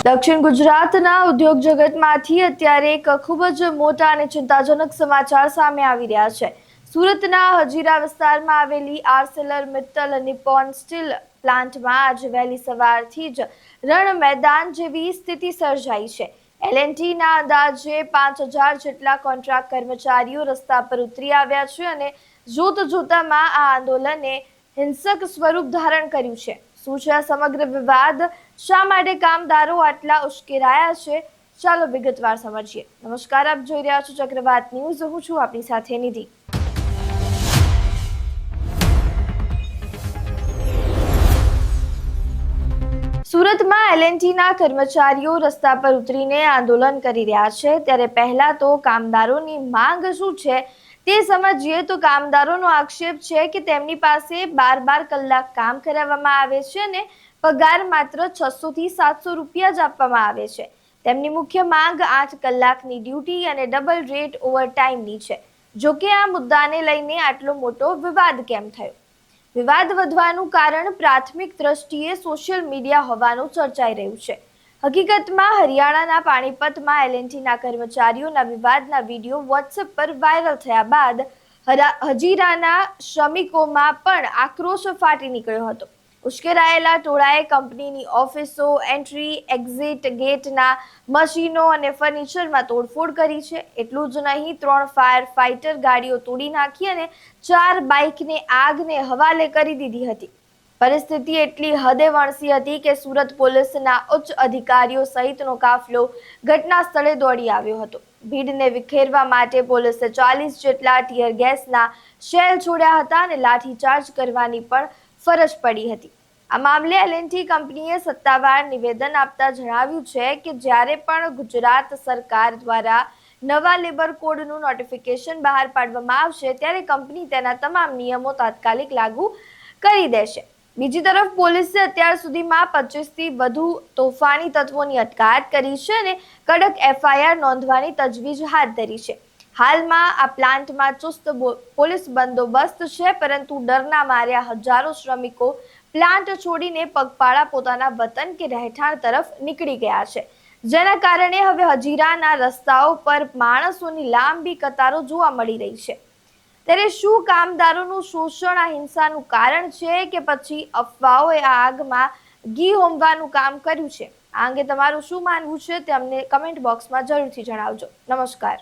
દક્ષિણ ગુજરાતના ઉદ્યોગ જગતમાંથી અત્યારે એક ખૂબ જ મોટા અને ચિંતાજનક સમાચાર સામે આવી રહ્યા છે। સુરતના હજીરા વિસ્તારમાં આવેલી આર્સેલર મિત્તલ નિપ્પોન સ્ટીલ પ્લાન્ટમાં આજે વહેલી સવારથી જ રણ મેદાન જેવી સ્થિતિ સર્જાઈ છે। એલએનટીના અંદાજે 5000 જેટલા કોન્ટ્રાક્ટ કર્મચારીઓ રસ્તા પર ઉતરી આવ્યા છે અને જોતજોતામાં આ આંદોલને હિંસક સ્વરૂપ ધારણ કર્યું છે। શું છે આ સમગ્ર વિવાદ? શા માટે કામદારો આટલા ઉશ્કેરાયા છે? ચાલો વિગતવાર સમજીએ। નમસ્કાર, આપ જોઈ રહ્યા છો ચક્રવાત ન્યૂઝ। હું છું આપની સાથે નિધિ। સુરતમાં એલએનટીના કર્મચારીઓ રસ્તા પર ઉતરીને આંદોલન કરી રહ્યા છે, ત્યારે પહેલા તો કામદારોની માંગ શું છે તે સમજીએ તો કામદારોનો આક્ષેપ છે કે તેમની પાસે 12 કલાક કામ કરાવવામાં આવે છે અને પગાર માત્ર 600 થી 700 રૂપિયા જ આપવામાં આવે છે। તેમની મુખ્ય માંગ 8 કલાકની ડ્યુટી અને ડબલ રેટ ઓવરટાઈમની છે। જો કે આ મુદ્દાને લઈને આટલો મોટો વિવાદ કેમ થયો? વિવાદ વધવાનું કારણ પ્રાથમિક દ્રષ્ટિએ સોશિયલ મીડિયા હોવાનું ચર્ચાઈ રહ્યું છે। હકીકતમાં હરિયાણાના પાણીપતમાં એલએનટીના કર્મચારીઓના વિવાદના વિડીયો વોટ્સએપ પર વાયરલ થયા બાદ હજીરાના શ્રમિકોમાં પણ આક્રોશ ફાટી નીકળ્યો હતો। ઉશ્કેરાયેલા ટોળાએ કંપનીની ઓફિસો, એન્ટ્રી એક્ઝિટ ગેટના મશીનો અને ફર્નિચરમાં તોડફોડ કરી છે। એટલું જ નહીં, 3 ફાયર ફાઇટર ગાડીઓ તોડી નાખી અને 4 બાઇકને આગને હવાલે કરી દીધી હતી। પરિસ્થિતિ એટલી હદે વણસી હતી કે સુરત પોલીસના ઉચ્ચ અધિકારીઓ સહિતનો કાફલો ઘટના સ્થળે દોડી આવ્યો હતો। ભીડને વિખેરવા માટે પોલીસે 40 જેટલા ટીયર ગેસના શેલ છોડ્યા હતા અને લાઠીચાર્જ કરવાની પણ ફરજ પડી હતી। આ મામલે એલએનટી કંપનીએ સત્તાવાર નિવેદન આપતા જણાવ્યું છે કે જ્યારે પણ ગુજરાત સરકાર દ્વારા નવા લેબર કોડનું નોટિફિકેશન બહાર પાડવામાં આવશે ત્યારે કંપની તેના તમામ નિયમો તાત્કાલિક લાગુ કરી દેશે। બીજી તરફ પોલીસે અત્યાર સુધીમાં 25 થી વધુ તોફાની તત્વોની અટકાયત કરી છે અને કડક એફઆઈઆર નોંધવાની તજવીજ હાથ ધરી છે। હાલમાં આ પ્લાન્ટમાં ચુસ્ત પોલીસ બંદોબસ્ત છે, પરંતુ ડરના માર્યા હજારો શ્રમિકો પ્લાન્ટ છોડીને પગપાળા પોતાના વતન કે રહેઠાણ તરફ નીકળી ગયા છે, જેના કારણે હવે હજીરાના રસ્તાઓ પર માણસોની લાંબી કતારો જોવા મળી રહી છે। ત્યારે શું કામદારોનું શોષણ આ હિંસાનું કારણ છે કે પછી અફવાઓએ આ આગમાં ઘી હોમવાનું કામ કર્યું છે? આ અંગે તમારું શું માનવું છે તે અમને કમેન્ટ બોક્સમાં જરૂરથી જણાવજો। નમસ્કાર।